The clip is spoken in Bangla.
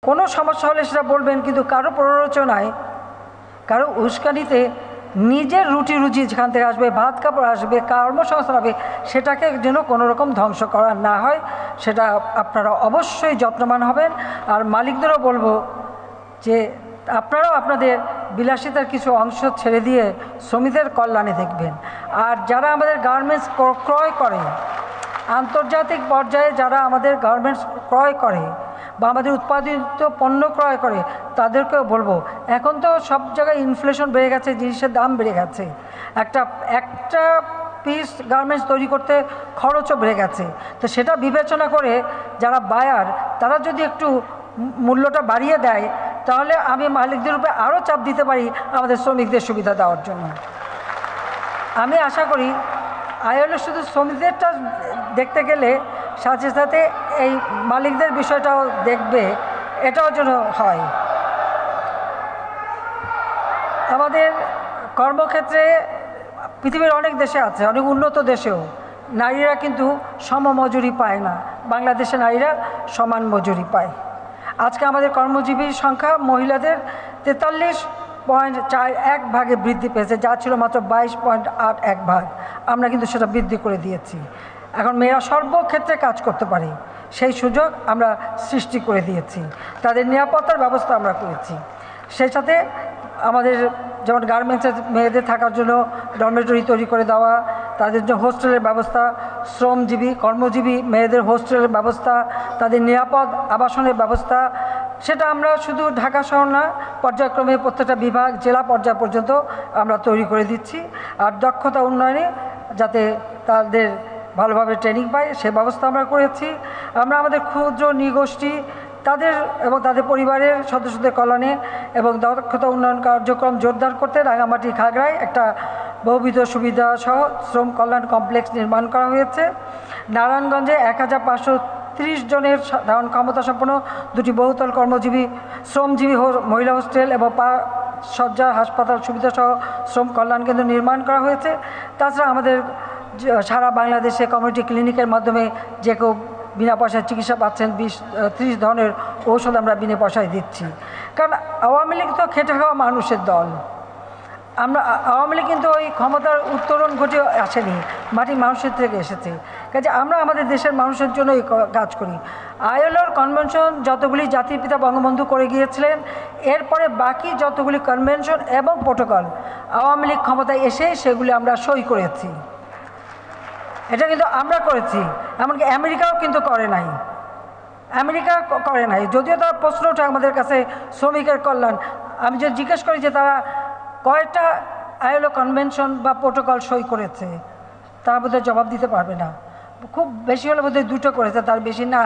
কোনো সমস্যা হলে সেটা বলবেন, কিন্তু কারো প্ররোচনায়, কারো উস্কানিতে নিজের রুটি রুজি যেখান থেকে আসবে, ভাত কাপড় আসবে, কর্মসংস্থান হবে, সেটাকে যেন কোনো রকম ধ্বংস করা না হয়, সেটা আপনারা অবশ্যই যত্নবান হবেন। আর মালিকদেরও বলবো যে আপনারাও আপনাদের বিলাসিতার কিছু অংশ ছেড়ে দিয়ে শ্রমিকদের কল্যাণে দেখবেন। আর যারা আমাদের গার্মেন্টস ক্রয় করে, আন্তর্জাতিক পর্যায়ে যারা আমাদের গার্মেন্টস ক্রয় করে বা আমাদের উৎপাদিত পণ্য ক্রয় করে, তাদেরকেও বলবো, এখন তো সব জায়গায় ইনফ্লেশন বেড়ে গেছে, জিনিসের দাম বেড়ে গেছে, একটা পিস গার্মেন্টস তৈরি করতে খরচও বেড়ে গেছে। তো সেটা বিবেচনা করে যারা বায়ার, তারা যদি একটু মূল্যটা বাড়িয়ে দেয়, তাহলে আমি মালিকদের উপরে আরও চাপ দিতে পারি আমাদের শ্রমিকদের সুবিধা দেওয়ার জন্য। আমি আশা করি আইএলও শুধু শ্রমিকদেরটা দেখতে গেলে সাথে সাথে এই মালিকদের বিষয়টাও দেখবে, এটাও যেন হয়। আমাদের কর্মক্ষেত্রে পৃথিবীর অনেক দেশে আছে, অনেক উন্নত দেশেও নারীরা কিন্তু সমমজুরি পায় না, বাংলাদেশে নারীরা সমান মজুরি পায়। আজকে আমাদের কর্মজীবীর সংখ্যা মহিলাদের 43.41 ভাগে বৃদ্ধি পেয়েছে, যা ছিল মাত্র 22.81 ভাগ। আমরা কিন্তু সেটা বৃদ্ধি করে দিয়েছি। এখন মেয়েরা সর্বক্ষেত্রে কাজ করতে পারে, সেই সুযোগ আমরা সৃষ্টি করে দিয়েছি। তাদের নিরাপত্তার ব্যবস্থা আমরা করেছি। সেই সাথে আমাদের যেমন গার্মেন্টসের মেয়েদের থাকার জন্য ডরমেটরি তৈরি করে দেওয়া, তাদের জন্য হোস্টেলের ব্যবস্থা, শ্রমজীবী কর্মজীবী মেয়েদের হোস্টেলের ব্যবস্থা, তাদের নিরাপদ আবাসনের ব্যবস্থা, সেটা আমরা শুধু ঢাকা শহর না, পর্যায়ক্রমে প্রত্যেকটা বিভাগ জেলা পর্যায় পর্যন্ত আমরা তৈরি করে দিচ্ছি। আর দক্ষতা উন্নয়নে যাতে তাদের ভালোভাবে ট্রেনিং পায়, সে ব্যবস্থা আমরা করেছি। আমরা আমাদের ক্ষুদ্র নৃগোষ্ঠী তাদের এবং তাদের পরিবারের সদস্যদের কল্যাণে এবং দক্ষতা উন্নয়ন কার্যক্রম জোরদার করতে রাঙামাটি খাগড়ায় একটা বহুবিধ সুবিধা সহ শ্রম কল্যাণ কমপ্লেক্স নির্মাণ করা হয়েছে। নারায়ণগঞ্জে 1530 জনের ধারণ ক্ষমতা সম্পন্ন 2টি বহুতল কর্মজীবী শ্রমজীবী মহিলা হোস্টেল এবং শয্যা হাসপাতাল সুবিধা সহ শ্রম কল্যাণ কেন্দ্র নির্মাণ করা হয়েছে। তাছাড়া আমাদের সারা বাংলাদেশে কমিউনিটি ক্লিনিকের মাধ্যমে যে কেউ বিনা পয়সায় চিকিৎসা পাচ্ছেন, 20-30 ধরনের ঔষধ আমরা বিনা পয়সায় দিচ্ছি। কারণ আওয়ামী লীগ তো খেটে খাওয়া মানুষের দল। আওয়ামী লীগ কিন্তু ওই ক্ষমতার উত্তরণ ঘটে আসেনি, মাটির মানুষের থেকে এসেছে। কাজে আমরা আমাদের দেশের মানুষের জন্য এই কাজ করি। আইএলওর কনভেনশন যতগুলি জাতির পিতা বঙ্গবন্ধু করে গিয়েছিলেন, এরপরে বাকি যতগুলি কনভেনশন এবং প্রোটোকল আওয়ামী লীগ ক্ষমতায় এসে সেগুলি আমরা সই করেছি। এটা কিন্তু আমরা করেছি, এমনকি আমেরিকাও কিন্তু করে নাই, যদিও তারা প্রশ্ন ওঠে আমাদের কাছে শ্রমিকের কল্যাণ। আমি যদি জিজ্ঞেস করি যে তারা কয়টা আইএলও কনভেনশন বা প্রোটোকল সই করেছে, তারা বোধহয় জবাব দিতে পারবে না। খুব বেশি হলে বোধহয় 2টো করেছে, তার বেশি না।